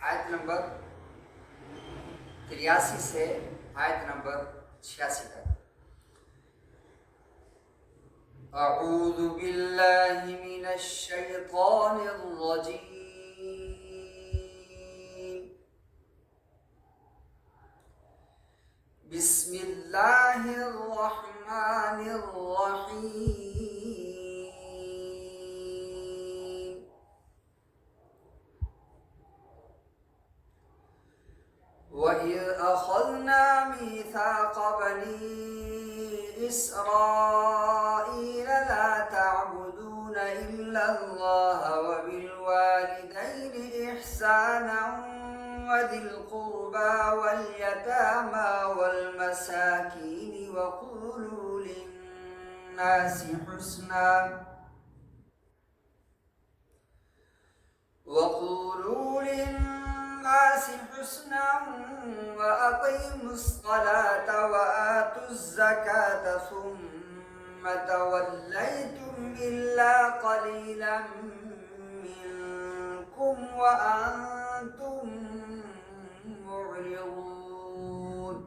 आयत नंबर 83 से आयत नंबर 86 तक। अऊज़ु बिल्लाहि मिनश शैतानिर रजीम। बिस्मिल्लाहिर रहमानिर रहीम। वइज़ अख़ज़ना मीसाक़ बनी इस्राईल ला तअबुदून इल्लल्लाह व बिलवालिदैनि इहसानन वज़िल क़ुर्बा वल यतामा वल मसाकीन वक़ूलू लिन्नासि हुस्ना وأقيموا الصلاة وآتوا الزكاة ثم توليتم إلا قليلا منكم وأنتم معرضون.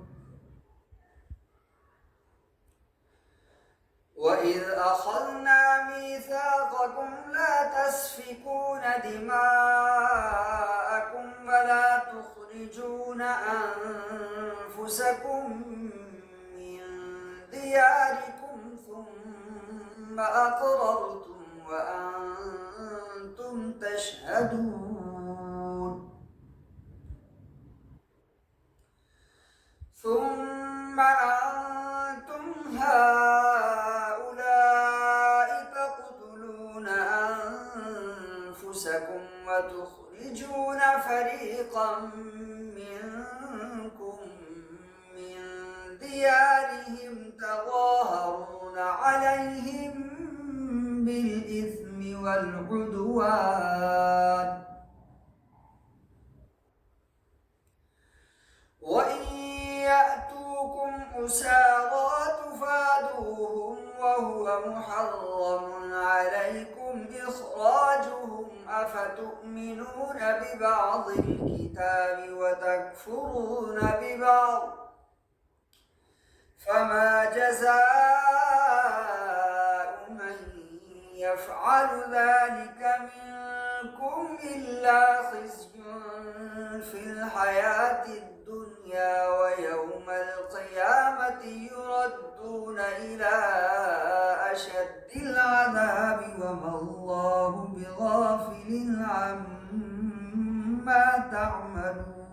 وإذ أخذنا ميثاقكم لا تسفكون دماءكم ولا تخرجون أنفسكم من دياركم ثم أقررتم وأنتم تشهدون. ثم أنتم هؤلاء تقتلون أنفسكم وتخرجون فريقا منكم من ديارهم تظاهرون عليهم بالإثم والعدوان وإن يأتوكم أسارى تفادوهم وهو محرم عليكم إخراجهم أفتؤمنون ببعض الكتاب وتكفرون ببعض فما جزاء من يفعل ذلك منكم إلا خزي في الحياة الدنيا ويوم القيامة يردون إلى أشد العذاب وما الله بغافل عما تعملون.